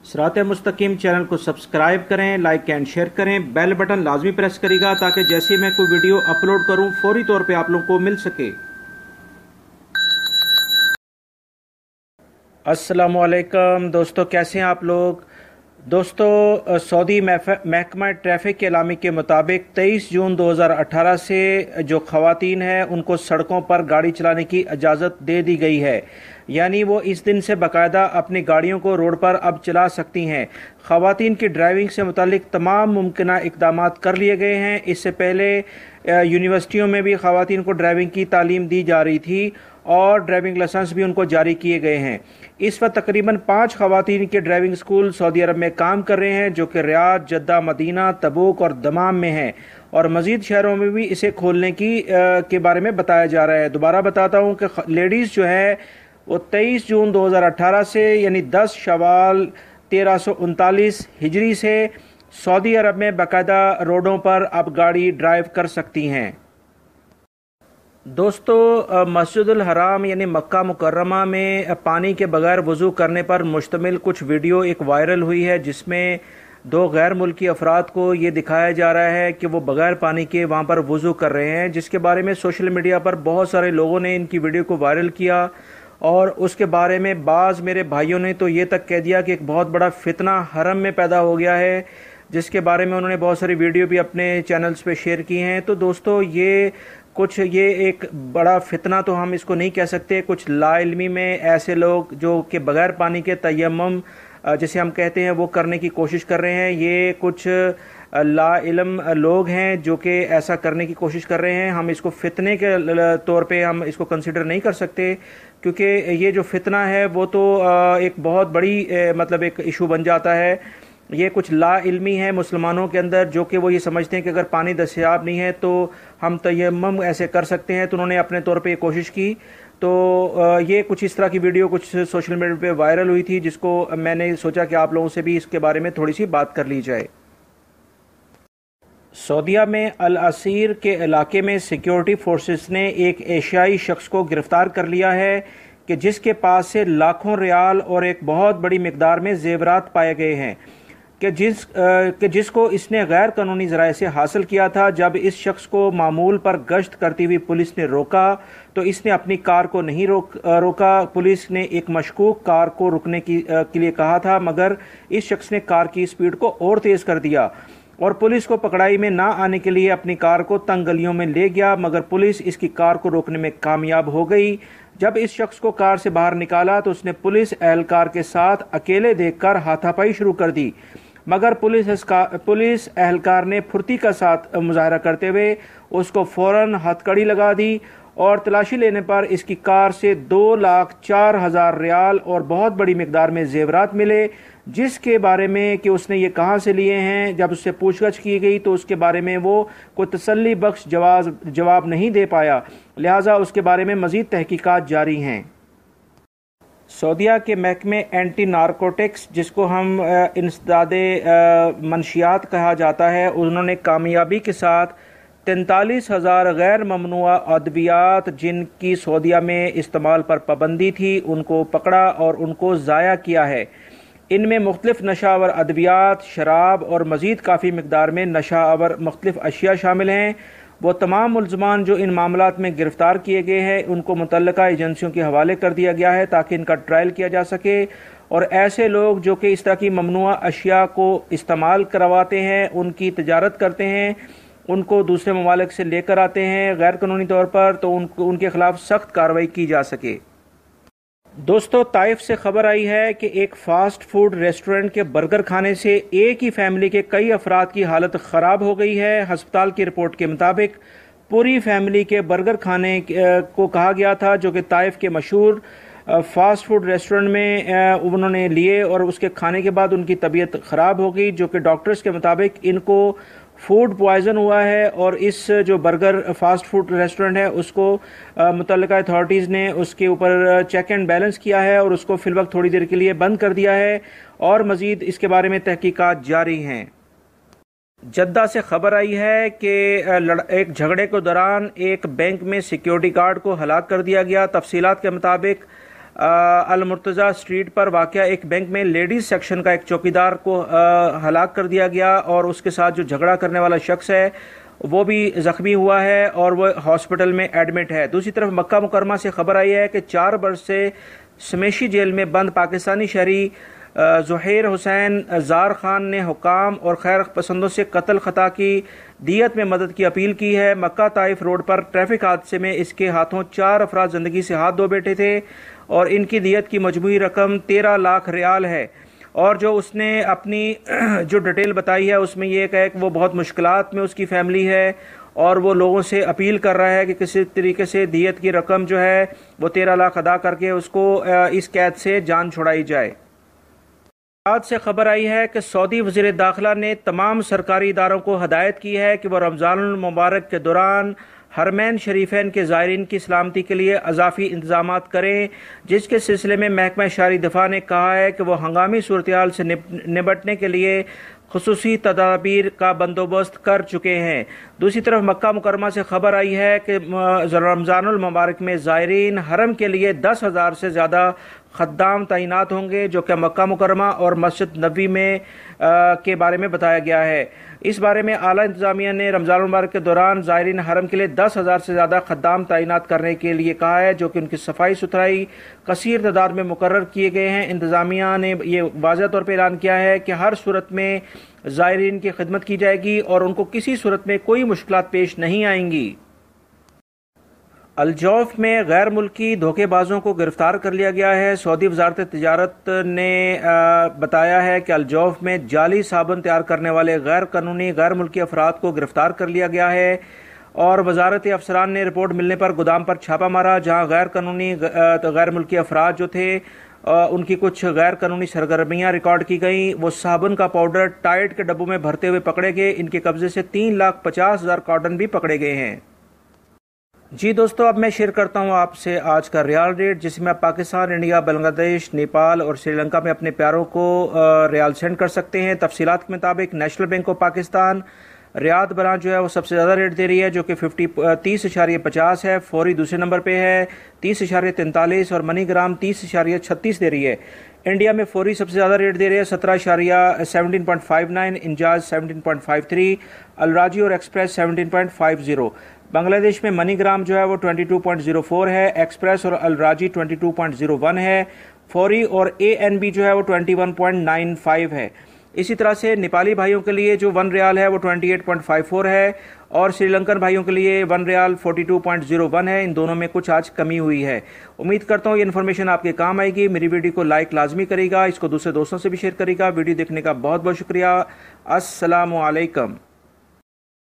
सिरात मुस्तकीम चैनल को सब्सक्राइब करें, लाइक एंड शेयर करें, बेल बटन लाजमी प्रेस करिएगा ताकि जैसे ही मैं कोई वीडियो अपलोड करूं फौरी तौर पे आप लोगों को मिल सके। अस्सलामु अलैकुम दोस्तों, कैसे हैं आप लोग। दोस्तों, सऊदी महकमा ट्रैफिक के एलामी के मुताबिक 23 जून 2018 से जो ख़वातीन हैं उनको सड़कों पर गाड़ी चलाने की इजाज़त दे दी गई है, यानी वो इस दिन से बाकायदा अपनी गाड़ियों को रोड पर अब चला सकती हैं। ख़वातीन की ड्राइविंग से मुतालिक तमाम मुमकिन इक़दाम कर लिए गए हैं। इससे पहले यूनिवर्सिटियों में भी ख़वातीन को ड्राइविंग की तालीम दी जा रही थी और ड्राइविंग लाइसेंस भी उनको जारी किए गए हैं। इस वक्त तकरीबन 5 ख़वातीन के ड्राइविंग स्कूल सऊदी अरब में काम कर रहे हैं, जो कि रियाद, जद्दा, मदीना, तबूक और दमाम में हैं, और मज़ीद शहरों में भी इसे खोलने के बारे में बताया जा रहा है। दोबारा बताता हूँ कि लेडीज़ जो है वो 23 जून 2018 से यानी 10 शवाल 1339 हिजरी से सऊदी अरब में बाकायदा रोडों पर अब गाड़ी ड्राइव कर सकती हैं। दोस्तों, मस्जिदुल हराम यानी मक्का मुकर्रमा में पानी के बगैर वज़ू करने पर मुश्तमिल कुछ वीडियो एक वायरल हुई है, जिसमें 2 गैर मुल्की अफराद को ये दिखाया जा रहा है कि वो बगैर पानी के वहाँ पर वज़ू कर रहे हैं, जिसके बारे में सोशल मीडिया पर बहुत सारे लोगों ने इनकी वीडियो को वायरल किया। और उसके बारे में बाज़ मेरे भाइयों ने तो ये तक कह दिया कि एक बहुत बड़ा फितना हरम में पैदा हो गया है, जिसके बारे में उन्होंने बहुत सारी वीडियो भी अपने चैनल्स पे शेयर की हैं। तो दोस्तों, ये एक बड़ा फितना तो हम इसको नहीं कह सकते। कुछ लाइल्मी में ऐसे लोग जो कि बगैर पानी के तयम्मुम जिसे हम कहते हैं वो करने की कोशिश कर रहे हैं। ये कुछ लाइल्म लोग हैं जो कि ऐसा करने की कोशिश कर रहे हैं। हम इसको फितने के तौर पे हम इसको कंसिडर नहीं कर सकते, क्योंकि ये जो फितना है वो तो एक बहुत बड़ी मतलब एक इशू बन जाता है। ये कुछ ला इल्मी है मुसलमानों के अंदर, जो कि वो ये समझते हैं कि अगर पानी दस्तयाब नहीं है तो हम तयम्मुम ऐसे कर सकते हैं। तो उन्होंने अपने तौर पे ये कोशिश की। तो ये कुछ इस तरह की वीडियो कुछ सोशल मीडिया पे वायरल हुई थी, जिसको मैंने सोचा कि आप लोगों से भी इसके बारे में थोड़ी सी बात कर ली जाए। सऊदीया में अल असीर के इलाके में सिक्योरिटी फोर्सेस ने एक एशियाई शख्स को गिरफ्तार कर लिया है कि जिसके पास से लाखों रियाल और एक बहुत बड़ी मिकदार में जेवरात पाए गए हैं कि जिसको इसने गैर कानूनी ज़राए से हासिल किया था। जब इस शख्स को मामूल पर गश्त करती हुई पुलिस ने रोका तो इसने अपनी कार को नहीं रोका। पुलिस ने एक मशकूक कार को रुकने के लिए कहा था, मगर इस शख्स ने कार की स्पीड को और तेज़ कर दिया और पुलिस को पकड़ाई में ना आने के लिए अपनी कार को तंग गलियों में ले गया, मगर पुलिस इसकी कार को रोकने में कामयाब हो गई। जब इस शख्स को कार से बाहर निकाला तो उसने पुलिस एहलकार के साथ अकेले देखकर हाथापाई शुरू कर दी, मगर पुलिस एहलकार ने फुर्ती का साथ मुजाहरा करते हुए उसको फौरन हथकड़ी लगा दी और तलाशी लेने पर इसकी कार से 2,04,000 रियाल और बहुत बड़ी मिकदार में जेवरात मिले, जिसके बारे में कि उसने ये कहाँ से लिए हैं जब उससे पूछताछ की गई तो उसके बारे में वो कोई तसल्ली बख्श जवाब नहीं दे पाया। लिहाजा उसके बारे में मज़ीद तहकीकात जारी हैं। सऊदीया के महकमे एंटी नारकोटिक्स, जिसको हम इंसदादे मनशियात कहा जाता है, उन्होंने कामयाबी के साथ 43,000 गैर ममनुआ अद्वियात जिनकी सऊदीया में इस्तेमाल पर पाबंदी थी उनको पकड़ा और उनको ज़ाया किया है। इनमें मुख्तलिफ नशावर अद्वियात, शराब और मज़ीद काफ़ी मिकदार में नशावर मुख्तलिफ अशिया शामिल हैं। वो तमाम मुल्ज़मान जो इन मामलात में गिरफ़्तार किए गए हैं उनको मुतल्लिका एजेंसियों के हवाले कर दिया गया है ताकि इनका ट्रायल किया जा सके, और ऐसे लोग जो कि इस तरह की ममनुआ अशिया को इस्तेमाल करवाते हैं, उनकी तजारत करते हैं, उनको दूसरे ममालिक से लेकर आते हैं गैर कानूनी तौर पर, तो उनके खिलाफ सख्त कार्रवाई की जा सके। दोस्तों, ताइफ से खबर आई है कि एक फास्ट फूड रेस्टोरेंट के बर्गर खाने से एक ही फैमिली के कई अफराद की हालत ख़राब हो गई है। अस्पताल की रिपोर्ट के मुताबिक पूरी फैमिली के बर्गर खाने को कहा गया था, जो कि ताइफ के मशहूर फास्ट फूड रेस्टोरेंट में उन्होंने लिए, और उसके खाने के बाद उनकी तबीयत ख़राब हो गई, जो कि डॉक्टर्स के मुताबिक इनको फूड पॉइज़न हुआ है। और इस जो बर्गर फास्ट फूड रेस्टोरेंट है उसको मुतल्लिका अथॉरिटीज़ ने उसके ऊपर चेक एंड बैलेंस किया है और उसको फिल वक्त थोड़ी देर के लिए बंद कर दिया है, और मज़ीद इसके बारे में तहकीकात जारी हैं। जद्दा से खबर आई है कि एक झगड़े के दौरान एक बैंक में सिक्योरिटी गार्ड को हलाक कर दिया गया। तफसीलात के मुताबिक المرتضی اسٹریٹ پر واقع ایک بینک میں لیڈیز سیکشن کا ایک چوکیدار کو ہلاک کر دیا گیا اور اس کے ساتھ جو جھگڑا کرنے والا شخص ہے وہ بھی زخمی ہوا ہے اور وہ ہاسپٹل میں ایڈمٹ ہے۔ دوسری طرف مکہ مکرمہ سے خبر آئی ہے کہ 4 برس سے سمیشی جیل میں بند پاکستانی شہری ظہیر حسین زار خان نے حکام اور خیر پسندوں سے قتل خطا کی دیت میں مدد کی اپیل کی ہے۔ مکہ طائف روڈ پر ٹریفک حادثے میں اس کے ہاتھوں 4 افراد زندگی سے ہاتھ دھو بیٹھے تھے اور ان کی دیت کی مجموعی رقم 13 لاکھ ریال ہے۔ اور جو اس نے اپنی جو ڈیٹیل بتائی ہے اس میں یہ ہے کہ وہ بہت مشکلات میں اس کی فیملی ہے اور وہ لوگوں سے اپیل کر رہا ہے کہ کسی طریقے سے دیت کی رقم جو ہے وہ 13 لاکھ ادا کر کے اس کو اس قید سے جان چھڑائی جائے۔ بعد سے خبر آئی ہے کہ سعودی وزیر داخلہ نے تمام سرکاری اداروں کو ہدایت کی ہے کہ وہ رمضان المبارک کے دوران حرمین شریفین کے زائرین کی سلامتی کے لیے اضافی انتظامات کریں، جس کے سلسلے میں محکمہ شہری دفاع نے کہا ہے کہ وہ ہنگامی صورتحال سے نمٹنے کے لیے خصوصی تدابیر کا بندوبست کر چکے ہیں۔ دوسری طرف مکہ مکرمہ سے خبر آئی ہے کہ رمضان المبارک میں زائرین حرم کے لیے 10,000 سے زیادہ خدام تعینات ہوں گے، جو کہ مکہ مکرمہ اور مسجد نبوی میں کے بارے میں بتایا گیا ہے۔ اس بارے میں اعلیٰ انتظامیہ نے رمضان المبارک کے دوران زائرین حرم کے لیے 10,000 سے زیادہ خدام تعینات کرنے کے لیے کہا ہے، جو کہ ان کی صفائی ستھرائی کثیر تعداد میں مقرر کیے گئے ہیں۔ انتظامیہ نے یہ واضح طور پہ اعلان کیا ہے کہ ہر صورت میں زائرین کی خدمت کی جائے گی اور ان کو کسی صورت میں کوئی مشکلات پیش نہیں آئیں گی۔ الجوف میں غیر ملکی دھوکے بازوں کو گرفتار کر لیا گیا ہے۔ سعودی وزارت تجارت نے بتایا ہے کہ الجوف میں جعلی صابن تیار کرنے والے غیر ملکی افراد کو گرفتار کر لیا گیا ہے اور وزارتی افسران نے رپورٹ ملنے پر گودام پر چھاپا مارا، جہاں غیر ملکی افراد جو تھے ان کی کچھ غیر قانونی سرگرمیاں ریکارڈ کی گئیں۔ وہ صابن کا پاؤڈر ٹائٹ کے ڈبوں میں بھرتے ہوئے پکڑے گئے۔ ان کے قبضے سے 3,50,000 کارٹن بھی پکڑے گئے ہیں۔ جی دوستو، اب میں شیئر کرتا ہوں آپ سے آج کا ریال ریٹ، جس میں آپ پاکستان، انڈیا، بنگلہ دیش، نیپال اور سری لنکا میں اپنے پیاروں کو ریال سینڈ کر سکتے ہیں۔ تفصیلات کے مطابق national bank of Pakistan Riyadh branch جو ہے وہ سب سے زیادہ ریٹ دے رہی ہے، جو کہ 30.50 ہے۔ فوری دوسرے نمبر پہ ہے 30.43 اور منی گرام 30.36 دے رہی ہے۔ انڈیا میں فوری سب سے زیادہ ریٹ دے رہی ہے 17.59، انجاز 17.53، الراجی اور ایکسپریس 17.50۔ بنگلہ دیش میں منی گرام جو ہے وہ 22.04 ہے، ایکسپریس اور الراجی 22.01 ہے، فوری اور اے این بی جو ہے وہ 21.95 ہے۔ اسی طرح سے نیپالی بھائیوں کے لیے جو 1 ریال ہے وہ 28.54 ہے اور سری لنکن بھائیوں کے لیے 1 ریال 42.01 ہے۔ ان دونوں میں کچھ آج کمی ہوئی ہے۔ امید کرتا ہوں یہ انفارمیشن آپ کے کام آئے گی۔ میری ویڈیو کو لائک لازمی کرے گا، اس کو دوسرے دوستوں سے بھی شیئر کرے گا۔ ویڈیو دیکھنے کا بہت بہت شکریہ۔ السلام علیکم۔